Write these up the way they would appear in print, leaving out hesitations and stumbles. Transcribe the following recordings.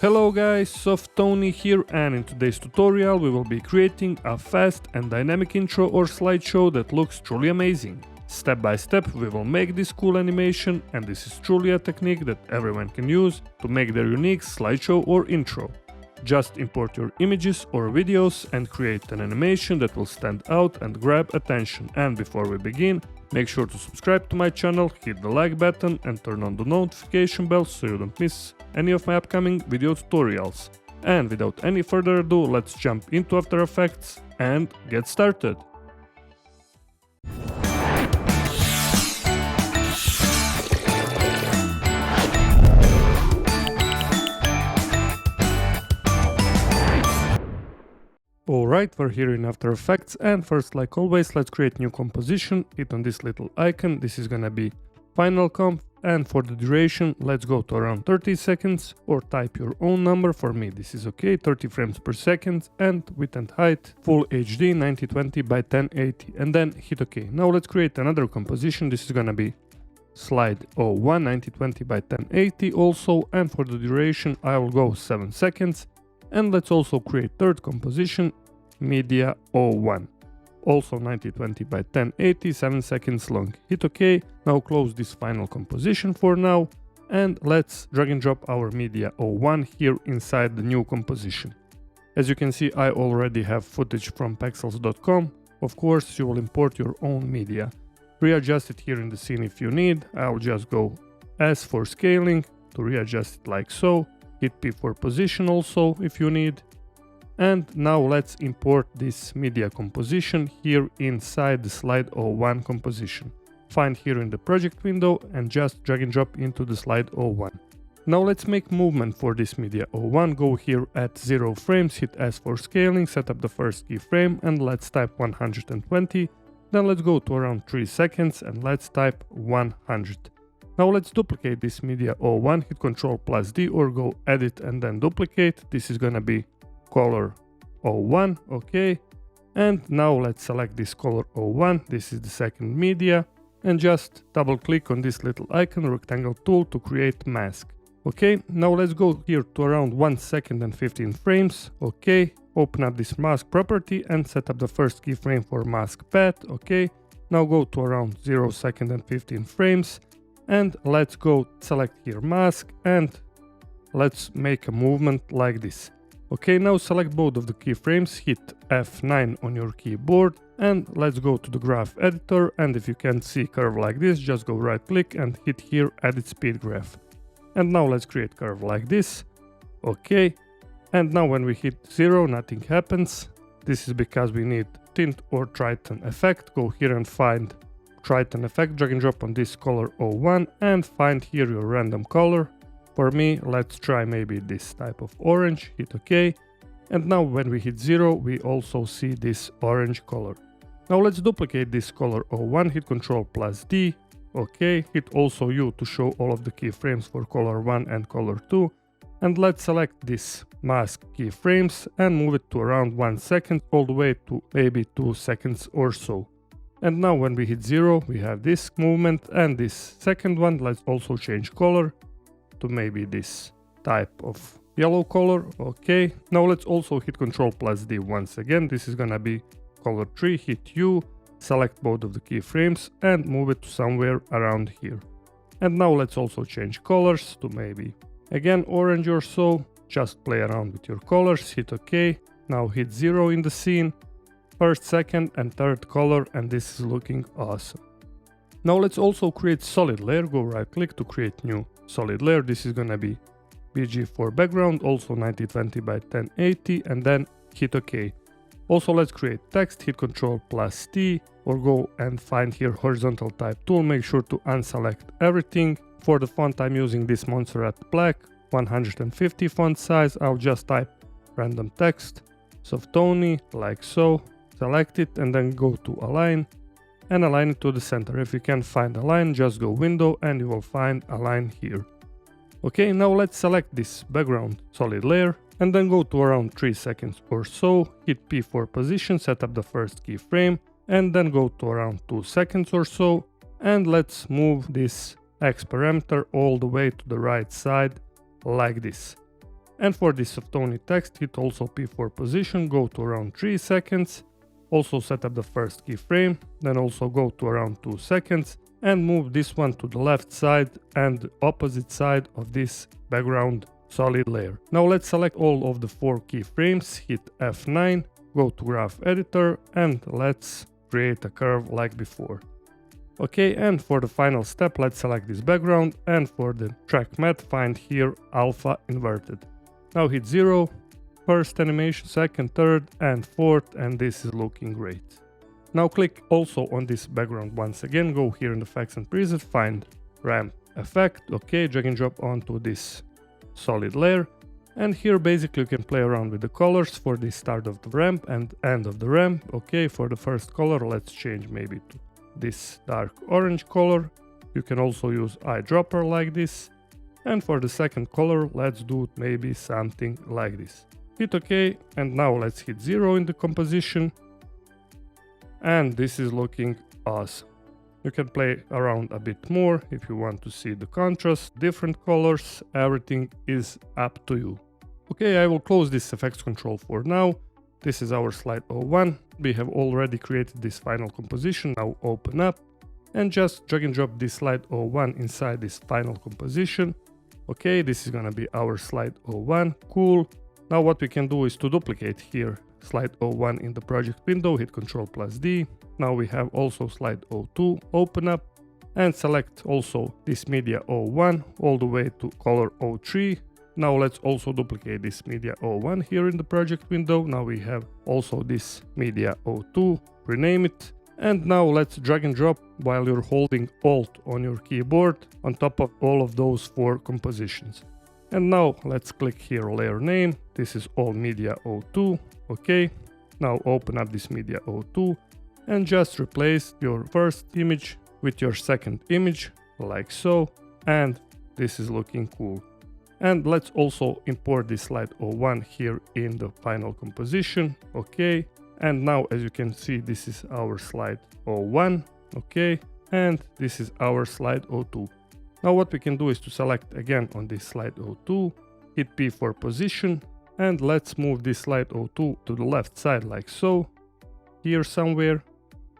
Hello guys, Tony here, and in today's tutorial we will be creating a fast and dynamic intro or slideshow that looks truly amazing. Step by step we will make this cool animation, and this is truly a technique that everyone can use to make their unique slideshow or intro. Just import your images or videos and create an animation that will stand out and grab attention. And before we begin, make sure to subscribe to my channel, hit the like button and turn on the notification bell so you don't miss any of my upcoming video tutorials. And without any further ado, let's jump into After Effects and get started. Alright, we're here in After Effects, and first, like always, let's create new composition. Hit on this little icon. This is gonna be final comp, and for the duration let's go to around 30 seconds or type your own number. For me this is okay, 30 frames per second, and width and height full HD 1920 by 1080, and then hit OK. Now let's create another composition. This is gonna be slide 01 1920 by 1080 also, and for the duration I will go 7 seconds. And let's also create third composition, media 01, also 1920 by 1080, 7 seconds long. Hit OK. Now close this final composition for now, and let's drag and drop our media 01 here inside the new composition. As you can see, I already have footage from pexels.com. Of course, you will import your own media. Readjust it here in the scene if you need. I'll just go S for scaling to readjust it like so. Hit P for position also if you need. And now let's import this media composition here inside the slide 01 composition. Find here in the project window and just drag and drop into the slide 01. Now let's make movement for this media 01. Go here at 0 frames, hit S for scaling, set up the first keyframe, and let's type 120. Then let's go to around 3 seconds and let's type 100. Now let's duplicate this media 01, hit Ctrl+D or go edit and then duplicate. This is gonna be color 01, okay. And now let's select this color 01, this is the second media, and just double click on this little icon, rectangle tool, to create mask. Okay, now let's go here to around 1 second and 15 frames, okay. Open up this mask property and set up the first keyframe for mask path, okay. Now go to around 0 second and 15 frames. And let's go select here mask and let's make a movement like this. Okay, now select both of the keyframes, hit F9 on your keyboard, and let's go to the graph editor, and if you can't see curve like this, just go right click and hit here edit speed graph. And now let's create curve like this. Okay, and now when we hit 0 nothing happens. This is because we need tint or Triton effect. Go here and find Triton effect, drag and drop on this color 01 and find here your random color. For me, let's try maybe this type of orange, hit OK. And now when we hit 0, we also see this orange color. Now let's duplicate this color 01, hit Ctrl+D, OK, hit also U to show all of the keyframes for color 1 and color 2. And let's select this mask keyframes and move it to around 1 second, all the way to maybe 2 seconds or so. And now when we hit 0, we have this movement, and this second one, let's also change color to maybe this type of yellow color, okay. Now let's also hit Ctrl+D once again. This is gonna be color 3, hit U, select both of the keyframes and move it to somewhere around here. And now let's also change colors to maybe, again, orange or so. Just play around with your colors, hit OK. Now hit 0 in the scene. First, second and third color, and this is looking awesome. Now let's also create solid layer. Go right click to create new solid layer. This is gonna be BG for background, also 1920 by 1080, and then hit OK. Also let's create text, hit Ctrl+T or go and find here horizontal type tool. Make sure to unselect everything. For the font I'm using this Montserrat Black, 150 font size. I'll just type random text, Tony, like so. Select it and then go to align and align it to the center. If you can't find align, just go window and you will find align here. Okay, now let's select this background solid layer and then go to around 3 seconds or so, hit P for position, set up the first keyframe, and then go to around 2 seconds or so, and let's move this X parameter all the way to the right side like this. And for this softoni text, hit also P4 position, go to around 3 seconds. Also set up the first keyframe, then also go to around 2 seconds and move this one to the left side and the opposite side of this background solid layer. Now let's select all of the 4 keyframes, hit F9, go to graph editor and let's create a curve like before. Okay, and for the final step, let's select this background, and for the track matte, find here alpha inverted. Now hit 0, first animation, second, third and fourth, and this is looking great. Now click also on this background once again, go here in the effects and preset, find ramp effect, okay, drag and drop onto this solid layer. And here basically you can play around with the colors for the start of the ramp and end of the ramp. Okay, for the first color, let's change maybe to this dark orange color. You can also use eyedropper like this. And for the second color, let's do maybe something like this. Hit OK, and now let's hit 0 in the composition. And this is looking awesome. You can play around a bit more if you want to see the contrast, different colors, everything is up to you. Okay, I will close this effects control for now. This is our slide 01. We have already created this final composition. Now open up and just drag and drop this slide 01 inside this final composition. Okay, this is gonna be our slide 01. Cool. Now what we can do is to duplicate here slide 01 in the project window, hit Ctrl+D. Now we have also slide 02. Open up and select also this media 01 all the way to color 03. Now let's also duplicate this media 01 here in the project window. Now we have also this media 02, rename it. And now let's drag and drop while you're holding Alt on your keyboard on top of all of those 4 compositions. And now let's click here layer name. This is all media 02. Okay. Now open up this media 02 and just replace your first image with your second image like so. And this is looking cool. And let's also import this slide 01 here in the final composition. Okay. And now as you can see, this is our slide 01. Okay. And this is our slide 02. Now what we can do is to select again on this slide 02, hit P for position, and let's move this slide 02 to the left side like so, here somewhere.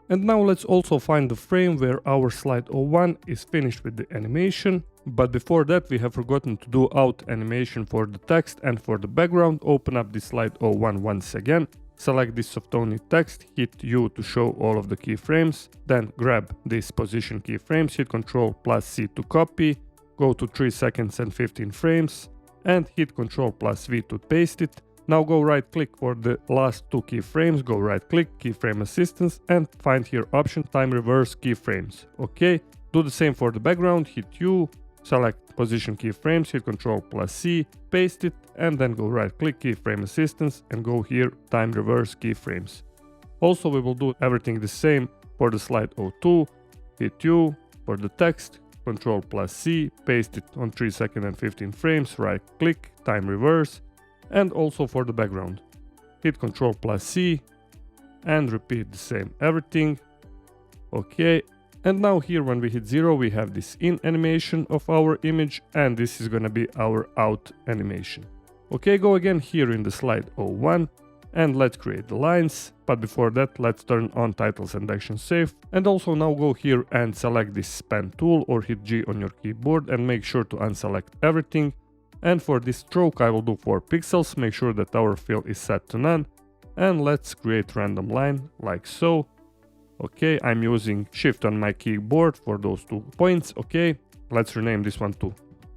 And now let's also find the frame where our slide 01 is finished with the animation. But before that, we have forgotten to do out animation for the text and for the background. Open up this slide 01 once again. Select this softoni text, hit U to show all of the keyframes. Then grab this position keyframes, hit Ctrl+C to copy. Go to 3 seconds and 15 frames. And hit Ctrl+V to paste it. Now go right click for the last 2 keyframes, go right click, keyframe assistance, and find here option time reverse keyframes. Okay, do the same for the background, hit U, select position keyframes, hit Ctrl+C, paste it, and then go right click, keyframe assistance, and go here time reverse keyframes. Also we will do everything the same for the slide 02, hit U, for the text, Ctrl+C, paste it on 3 seconds and 15 frames, right click, time reverse, and also for the background. Hit Ctrl+C and repeat the same everything. Okay, and now here when we hit 0 we have this in animation of our image, and this is gonna be our out animation. Okay, go again here in the slide 01 and let's create the lines, but before that let's turn on titles and action save. And also now go here and select this pen tool or hit G on your keyboard and make sure to unselect everything. And for this stroke I will do 4 pixels, make sure that our fill is set to none, and let's create random line like so. Okay, I'm using shift on my keyboard for those 2 points. Okay, let's rename this one to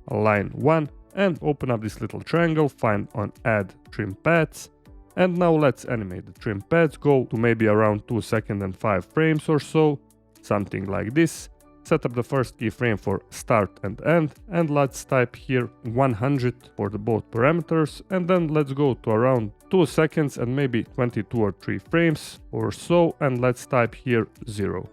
line 1 and open up this little triangle, find on add trim paths, and now let's animate the trim paths, go to maybe around 2 seconds and 5 frames or so, something like this. Set up the first keyframe for start and end, and let's type here 100 for the both parameters, and then let's go to around 2 seconds and maybe 22 or 3 frames or so, and let's type here 0.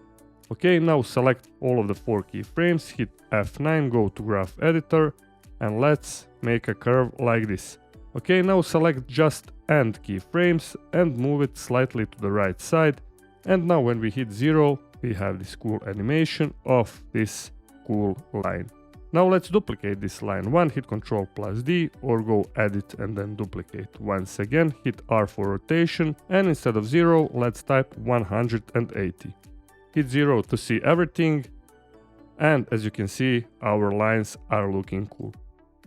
Okay, now select all of the 4 keyframes, hit F9, go to graph editor, and let's make a curve like this. Okay, now select just end keyframes and move it slightly to the right side, and now when we hit 0, we have this cool animation of this cool line. Now let's duplicate this line 1, hit Ctrl plus D, or go edit and then duplicate. Once again, hit R for rotation, and instead of 0, let's type 180. Hit 0 to see everything, and as you can see, our lines are looking cool.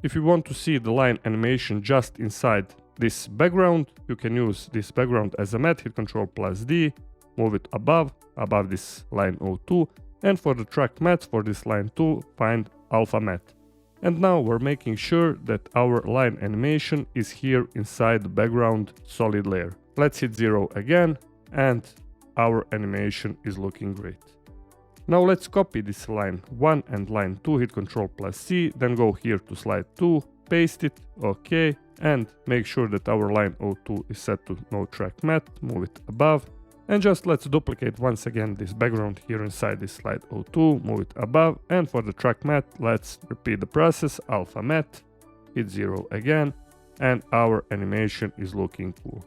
If you want to see the line animation just inside this background, you can use this background as a matte, hit Ctrl plus D, move it above this line 02, and for the track matte for this line 2, find alpha matte. And now we're making sure that our line animation is here inside the background solid layer. Let's hit 0 again, and our animation is looking great. Now let's copy this line 1 and line 2, hit Ctrl plus C, then go here to slide 2, paste it, OK, and make sure that our line 02 is set to no track matte, move it above, and just let's duplicate once again this background here inside this slide 02, move it above, and for the track matte, let's repeat the process, alpha matte, hit 0 again, and our animation is looking cool.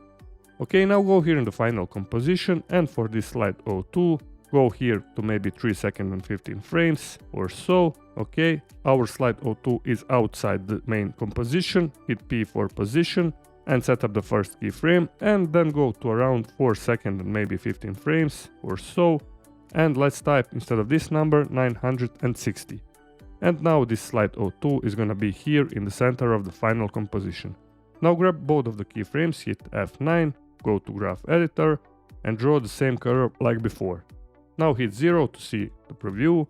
Okay, now go here in the final composition, and for this slide 02, go here to maybe 3 seconds and 15 frames or so. Okay, our slide 02 is outside the main composition, hit P for position, and set up the first keyframe, and then go to around 4 seconds and maybe 15 frames or so, and let's type instead of this number 960. And now this slide 02 is gonna be here in the center of the final composition. Now grab both of the keyframes, hit F9, go to graph editor, and draw the same curve like before. Now hit 0 to see the preview,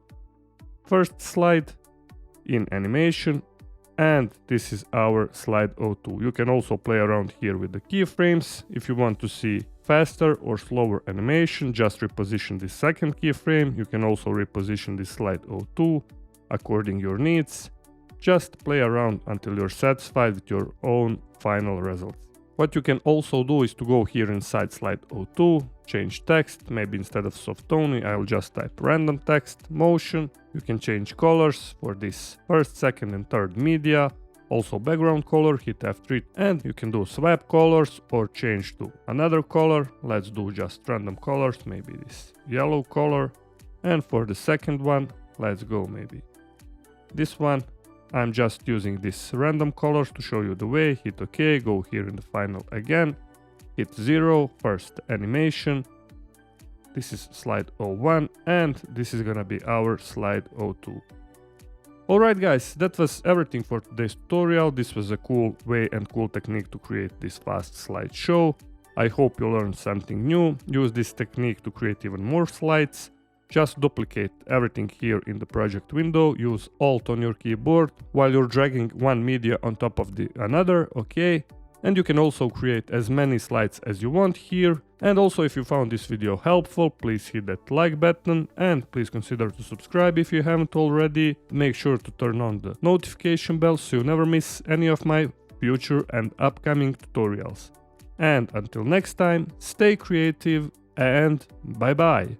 first slide in animation, and this is our slide 02. You can also play around here with the keyframes. If you want to see faster or slower animation, just reposition this second keyframe. You can also reposition this slide 02 according your needs. Just play around until you're satisfied with your own final results. What you can also do is to go here inside slide 02, change text, maybe instead of softone, I'll just type random text, motion. You can change colors for this first, second and third media, also background color, hit F3, and you can do swap colors or change to another color. Let's do just random colors, maybe this yellow color. And for the second one, let's go maybe this one. I'm just using this random colors to show you the way, hit OK, go here in the final again, hit 0, first animation, this is slide 01, and this is gonna be our slide 02. Alright guys, that was everything for today's tutorial. This was a cool way and cool technique to create this fast slideshow. I hope you learned something new. Use this technique to create even more slides. Just duplicate everything here in the project window, use Alt on your keyboard while you're dragging one media on top of the another, okay? And you can also create as many slides as you want here. And also if you found this video helpful, please hit that like button and please consider to subscribe if you haven't already. Make sure to turn on the notification bell so you never miss any of my future and upcoming tutorials. And until next time, stay creative and bye bye.